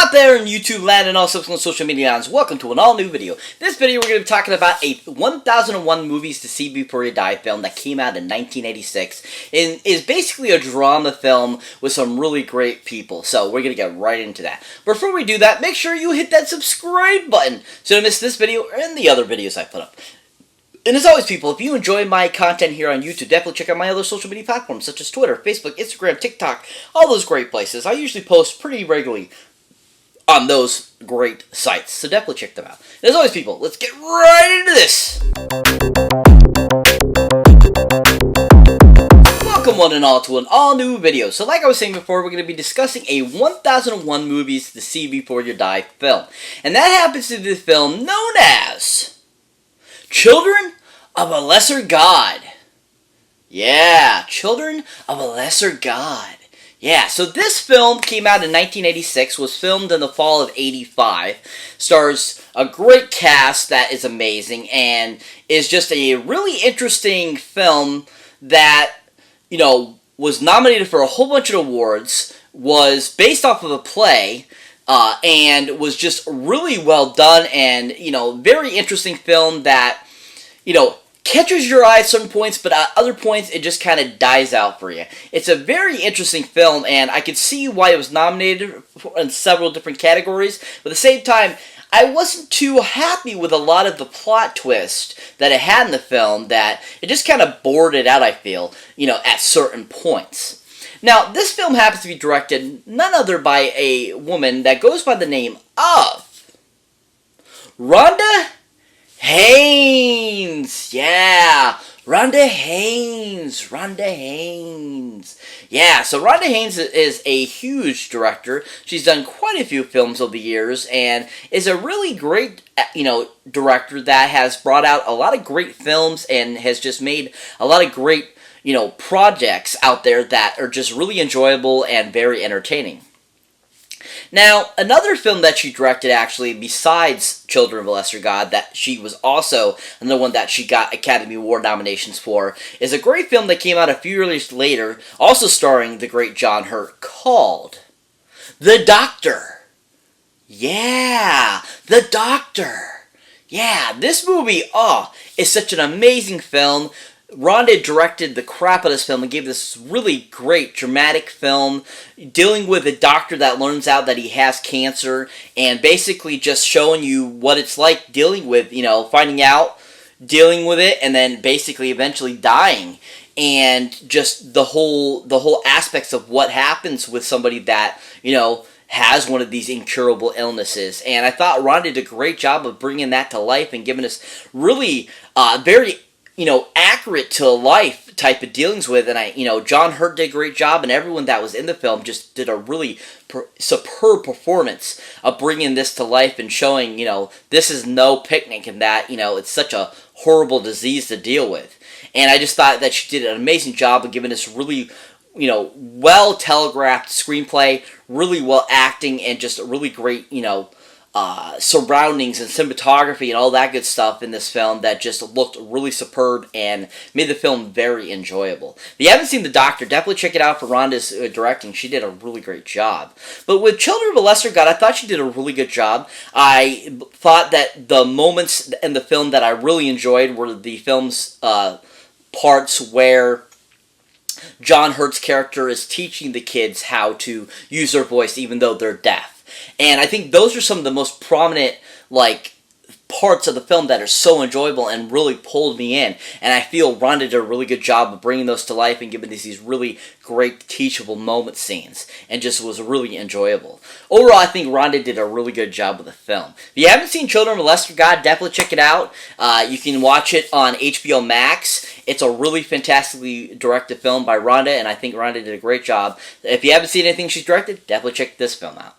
out there in YouTube land and all subsequent social media lands, welcome to an all-new video. This video we're going to be talking about a 1001 Movies to See Before You Die film that came out in 1986 and is basically a drama film with some really great people. So we're going to get right into that. Before we do that, make sure you hit that subscribe button so you don't miss this video and the other videos I put up. And as always, people, if you enjoy my content here on YouTube, definitely check out my other social media platforms such as Twitter, Facebook, Instagram, TikTok, all those great places. I usually post pretty regularly on those great sites, so definitely check them out. And as always, people, let's get right into this! Welcome one and all to an all-new video. So like I was saying before, we're going to be discussing a 1001 Movies to See Before You Die film. And that happens to be the film known as Children of a Lesser God. Yeah, Children of a Lesser God. Yeah, so this film came out in 1986, was filmed in the fall of 85, stars a great cast that is amazing, and is just a really interesting film that, you know, was nominated for a whole bunch of awards, was based off of a play, and was just really well done, and, you know, very interesting film that, you know, catches your eye at certain points, but at other points it just kind of dies out for you. It's a very interesting film, and I could see why it was nominated in several different categories, but at the same time, I wasn't too happy with a lot of the plot twist that it had in the film, that it just kind of bored it out, I feel, you know, at certain points. Now, this film happens to be directed none other by a woman that goes by the name of Rhonda Haines. Yeah, Rhonda Haines. Yeah, so Rhonda Haines is a huge director. She's done quite a few films over the years and is a really great, you know, director that has brought out a lot of great films and has just made a lot of great, you know, projects out there that are just really enjoyable and very entertaining. Now, another film that she directed, actually, besides Children of a Lesser God, that she was also another one that she got Academy Award nominations for, is a great film that came out a few years later, also starring the great John Hurt, called The Doctor. Yeah, The Doctor. Yeah, this movie, is such an amazing film. Rhonda directed the crap out of this film and gave this really great dramatic film dealing with a doctor that learns out that he has cancer and basically just showing you what it's like dealing with, you know, finding out, dealing with it, and then basically eventually dying. And just the whole aspects of what happens with somebody that, you know, has one of these incurable illnesses. And I thought Rhonda did a great job of bringing that to life and giving us really very, you know, accurate to life type of dealings with, and John Hurt did a great job, and everyone that was in the film just did a really superb performance of bringing this to life and showing, you know, this is no picnic and that, you know, it's such a horrible disease to deal with. And I just thought that she did an amazing job of giving us really, you know, well telegraphed screenplay, really well acting, and just a really great, you know, surroundings and cinematography and all that good stuff in this film that just looked really superb and made the film very enjoyable. If you haven't seen The Doctor, definitely check it out for Rhonda's directing. She did a really great job. But with Children of a Lesser God, I thought she did a really good job. I thought that the moments in the film that I really enjoyed were the film's parts where John Hurt's character is teaching the kids how to use their voice even though they're deaf. And I think those are some of the most prominent, like, parts of the film that are so enjoyable and really pulled me in. And I feel Rhonda did a really good job of bringing those to life and giving these really great teachable moment scenes. And just was really enjoyable. Overall, I think Rhonda did a really good job with the film. If you haven't seen Children of a Lesser God, definitely check it out. You can watch it on HBO Max. It's a really fantastically directed film by Rhonda, and I think Rhonda did a great job. If you haven't seen anything she's directed, definitely check this film out.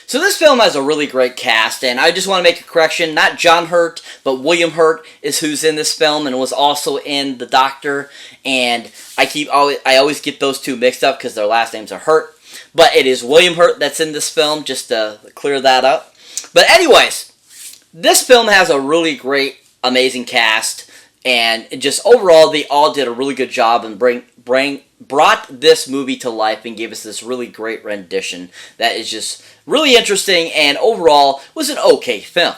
So this film has a really great cast, and I just want to make a correction. Not John Hurt, but William Hurt is who's in this film and was also in The Doctor. And I always get those two mixed up because their last names are Hurt. But it is William Hurt that's in this film, just to clear that up. But anyways, this film has a really great, amazing cast. And just overall, they all did a really good job and brought this movie to life and gave us this really great rendition that is just really interesting, and overall was an okay film.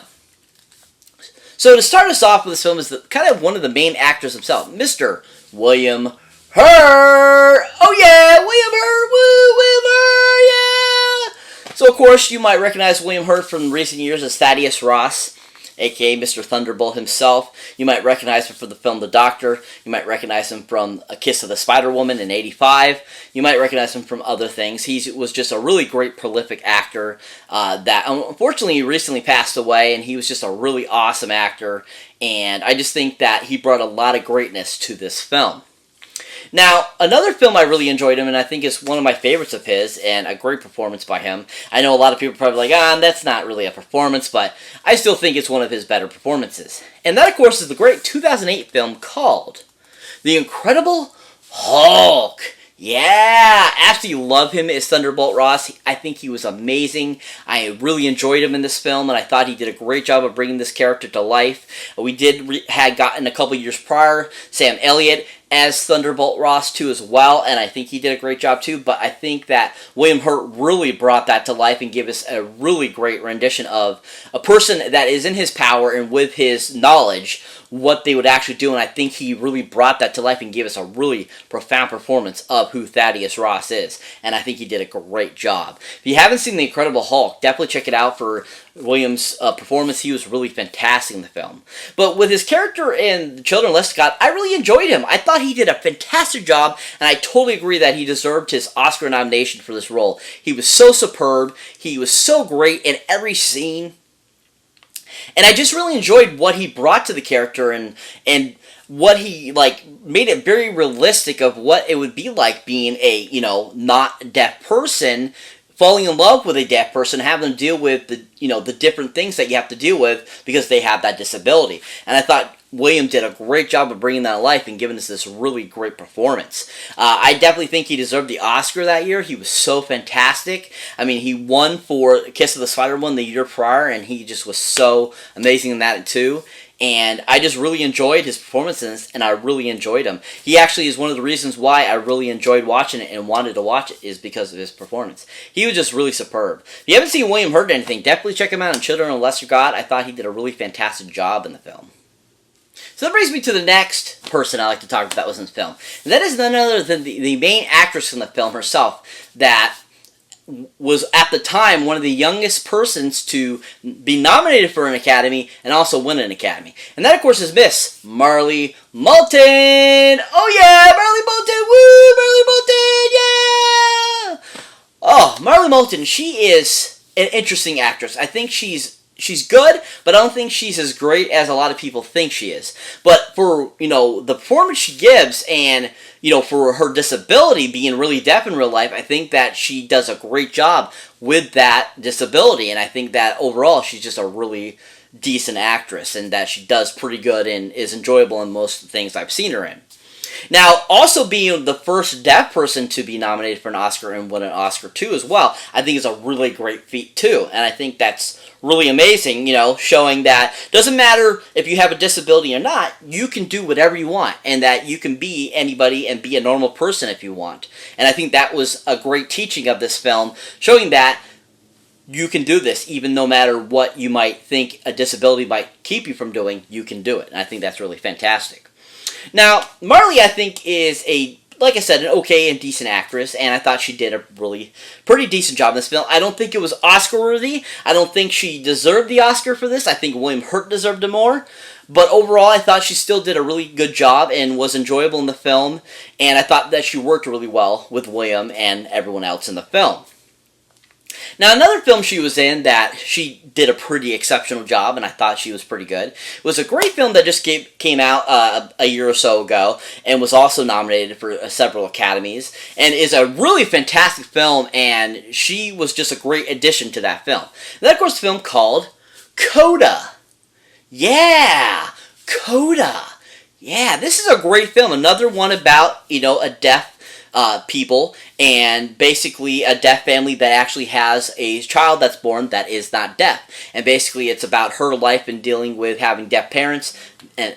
So to start us off with this film is kind of one of the main actors himself, Mr. William Hurt. Oh yeah, William Hurt, woo, William Hurt, yeah. So of course you might recognize William Hurt from recent years as Thaddeus Ross, aka Mr. Thunderbolt himself. You might recognize him from the film The Doctor. You might recognize him from A Kiss of the Spider-Woman in '85. You might recognize him from other things. He was just a really great, prolific actor that unfortunately recently passed away, and he was just a really awesome actor, and I just think that he brought a lot of greatness to this film. Now, another film I really enjoyed him, and I think is one of my favorites of his, and a great performance by him. I know a lot of people are probably like, that's not really a performance, but I still think it's one of his better performances. And that, of course, is the great 2008 film called The Incredible Hulk. Yeah, absolutely love him as Thunderbolt Ross. I think he was amazing. I really enjoyed him in this film, and I thought he did a great job of bringing this character to life. We had gotten a couple years prior Sam Elliott as Thunderbolt Ross too as well, and I think he did a great job too, but I think that William Hurt really brought that to life and gave us a really great rendition of a person that is in his power and with his knowledge what they would actually do, and I think he really brought that to life and gave us a really profound performance of who Thaddeus Ross is, and I think he did a great job. If you haven't seen The Incredible Hulk, definitely check it out for Williams' performance. He was really fantastic in the film. But with his character in The Children of Less God, I really enjoyed him. I thought he did a fantastic job, and I totally agree that he deserved his Oscar nomination for this role. He was so superb. He was so great in every scene. And I just really enjoyed what he brought to the character and what he, made it very realistic of what it would be like being a, not deaf person, falling in love with a deaf person, having them deal with the different things that you have to deal with because they have that disability. And I thought William did a great job of bringing that to life and giving us this really great performance. I definitely think he deserved the Oscar that year. He was so fantastic. I mean, he won for Kiss of the Spider-Woman the year prior, and he just was so amazing in that too. And I just really enjoyed his performances, and I really enjoyed him. He actually is one of the reasons why I really enjoyed watching it and wanted to watch it is because of his performance. He was just really superb. If you haven't seen William Hurt in anything, definitely check him out in Children of Lesser God. I thought he did a really fantastic job in the film. So that brings me to the next person I like to talk about that was in the film. And that is none other than the main actress in the film herself that was at the time one of the youngest persons to be nominated for an Academy and also win an Academy. And that, of course, is Miss Marlee Matlin. Oh yeah, Marlee Matlin, woo, Marlee Matlin, yeah! Oh, Marlee Matlin, she is an interesting actress. I think she's good, but I don't think she's as great as a lot of people think she is. But for, the performance she gives and, for her disability being really deaf in real life, I think that she does a great job with that disability. And I think that overall she's just a really decent actress and that she does pretty good and is enjoyable in most things I've seen her in. Now, also being the first deaf person to be nominated for an Oscar and win an Oscar too as well, I think is a really great feat too. And I think that's really amazing, showing that doesn't matter if you have a disability or not, you can do whatever you want and that you can be anybody and be a normal person if you want. And I think that was a great teaching of this film, showing that you can do this even no matter what you might think a disability might keep you from doing, you can do it. And I think that's really fantastic. Now, Marlee, I think, is like I said, an okay and decent actress, and I thought she did a really pretty decent job in this film. I don't think it was Oscar-worthy. I don't think she deserved the Oscar for this. I think William Hurt deserved it more. But overall, I thought she still did a really good job and was enjoyable in the film, and I thought that she worked really well with William and everyone else in the film. Now, another film she was in that she did a pretty exceptional job, and I thought she was pretty good, was a great film that just came out a year or so ago, and was also nominated for several Academies, and is a really fantastic film, and she was just a great addition to that film. And that, of course, the film called Coda. Yeah, Coda. Yeah, this is a great film. Another one about, a deaf people, and basically a deaf family that actually has a child that's born that is not deaf. And basically it's about her life and dealing with having deaf parents and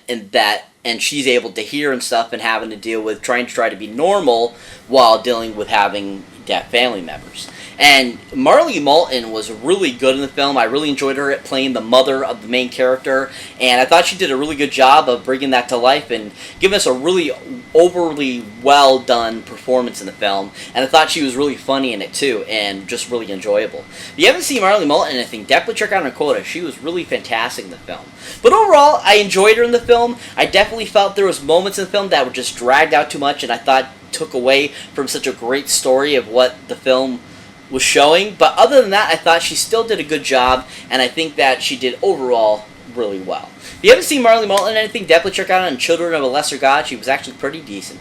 she's able to hear and stuff and having to deal with trying to be normal while dealing with having deaf family members. And Marlee Matlin was really good in the film. I really enjoyed her playing the mother of the main character, and I thought she did a really good job of bringing that to life and giving us a really overly well done performance in the film. And I thought she was really funny in it too, and just really enjoyable. If you haven't seen Marlee Matlin in anything, definitely check out her quota. She was really fantastic in the film. But overall, I enjoyed her in the film. I definitely felt there was moments in the film that were just dragged out too much, and I thought took away from such a great story of what the film was showing. But other than that, I thought she still did a good job, and I think that she did overall really well. If you haven't seen Marlee Matlin in anything, definitely check out on Children of a Lesser God. She was actually pretty decent.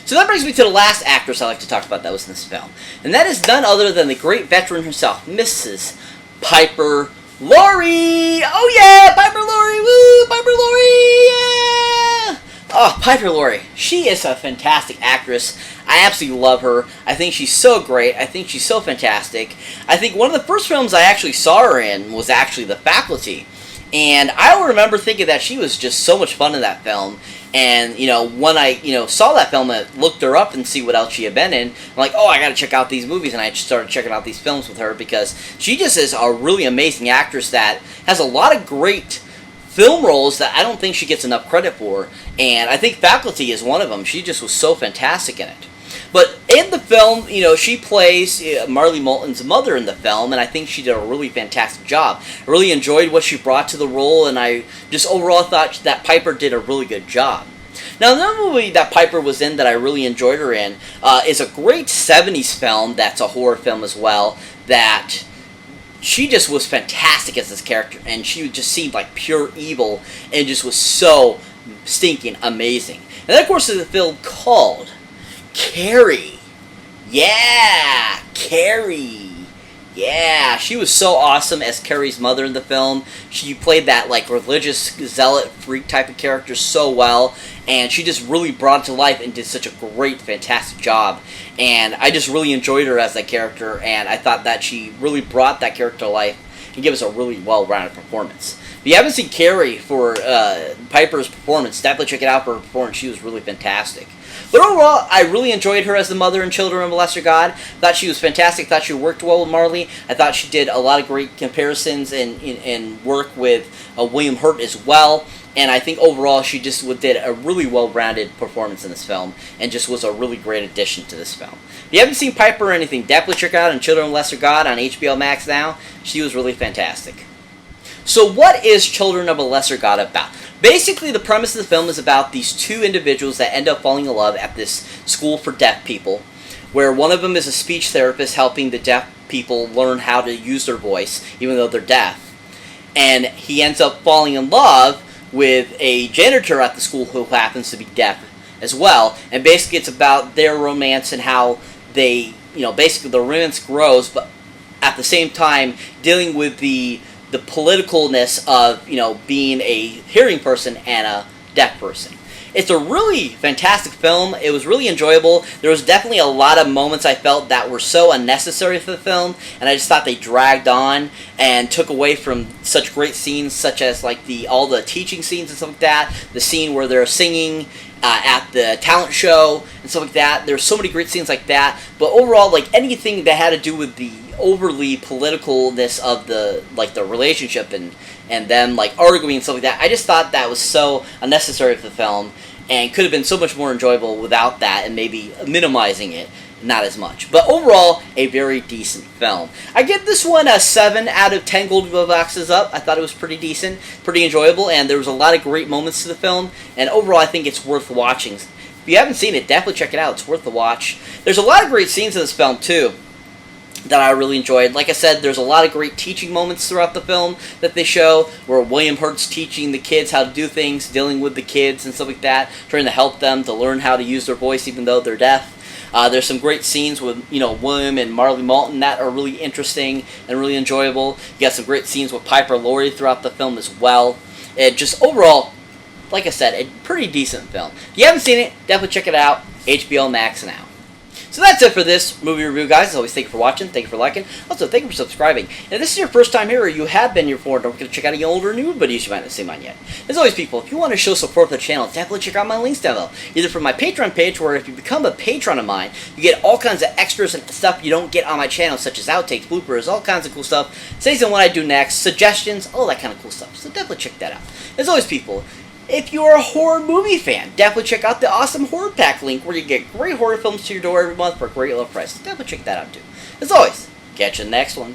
So that brings me to the last actress I like to talk about that was in this film, and that is none other than the great veteran herself, Mrs. Piper Laurie! Oh yeah! Piper Laurie! Woo! Piper Laurie! Yeah! Oh, Piper Laurie. She is a fantastic actress. I absolutely love her. I think she's so great. I think she's so fantastic. I think one of the first films I actually saw her in was actually The Faculty. And I remember thinking that she was just so much fun in that film. And, when I, saw that film and looked her up and see what else she had been in, I'm like, oh, I gotta check out these movies. And I started checking out these films with her because she just is a really amazing actress that has a lot of great film roles that I don't think she gets enough credit for. And I think Faculty is one of them. She just was so fantastic in it. But in the film, she plays Marlee Matlin's mother in the film, and I think she did a really fantastic job. I really enjoyed what she brought to the role, and I just overall thought that Piper did a really good job. Now, another movie that Piper was in that I really enjoyed her in is a great 70s film that's a horror film as well, that she just was fantastic as this character, and she just seemed like pure evil, and just was so stinking amazing. And that, of course, is a film called Carrie. Yeah, Carrie. Yeah, she was so awesome as Carrie's mother in the film. She played that religious zealot freak type of character so well, and she just really brought it to life and did such a great, fantastic job. And I just really enjoyed her as that character, and I thought that she really brought that character to life and gave us a really well-rounded performance. If you haven't seen Carrie for Piper's performance, definitely check it out for her performance. She was really fantastic. But overall, I really enjoyed her as the mother in Children of a Lesser God. Thought she was fantastic. Thought she worked well with Marlee. I thought she did a lot of great comparisons and work with William Hurt as well. And I think overall she just did a really well-rounded performance in this film and just was a really great addition to this film. If you haven't seen Piper or anything, definitely check out on Children of a Lesser God on HBO Max now. She was really fantastic. So what is Children of a Lesser God about? Basically, the premise of the film is about these two individuals that end up falling in love at this school for deaf people, where one of them is a speech therapist helping the deaf people learn how to use their voice, even though they're deaf. And he ends up falling in love with a janitor at the school who happens to be deaf as well. And basically, it's about their romance and how they, basically the romance grows, but at the same time, dealing with the politicalness of, being a hearing person and a deaf person. It's a really fantastic film. It was really enjoyable. There was definitely a lot of moments I felt that were so unnecessary for the film, and I just thought they dragged on and took away from such great scenes, such as all the teaching scenes and stuff like that. The scene where they're singing at the talent show and stuff like that. There's so many great scenes like that. But overall, anything that had to do with the overly politicalness of the relationship and them arguing and stuff like that, I just thought that was so unnecessary for the film and could have been so much more enjoyable without that, and maybe minimizing it not as much. But overall, a very decent film. I give this one a 7 out of 10 Golden Globe boxes up. I thought it was pretty decent, pretty enjoyable, and there was a lot of great moments to the film, and overall I think it's worth watching. If you haven't seen it, definitely check it out. It's worth the watch. There's a lot of great scenes in this film too that I really enjoyed. Like I said, there's a lot of great teaching moments throughout the film that they show, where William Hurt's teaching the kids how to do things, dealing with the kids and stuff like that, trying to help them to learn how to use their voice even though they're deaf. There's some great scenes with, William and Marlee Matlin that are really interesting and really enjoyable. You got some great scenes with Piper Laurie throughout the film as well. It just overall, like I said, a pretty decent film. If you haven't seen it, definitely check it out. HBO Max now. So that's it for this movie review, guys. As always, thank you for watching, thank you for liking, also thank you for subscribing. And if this is your first time here or you have been here before, don't forget to check out any older new videos you might not seen mine yet. As always, people, if you want to show support for the channel, definitely check out my links down below. Either from my Patreon page, where if you become a patron of mine, you get all kinds of extras and stuff you don't get on my channel, such as outtakes, bloopers, all kinds of cool stuff, sayings on what I do next, suggestions, all that kind of cool stuff. So definitely check that out. As always, people, if you're a horror movie fan, definitely check out the awesome Horror Pack link where you get great horror films to your door every month for a great low price. Definitely check that out too. As always, catch you in the next one.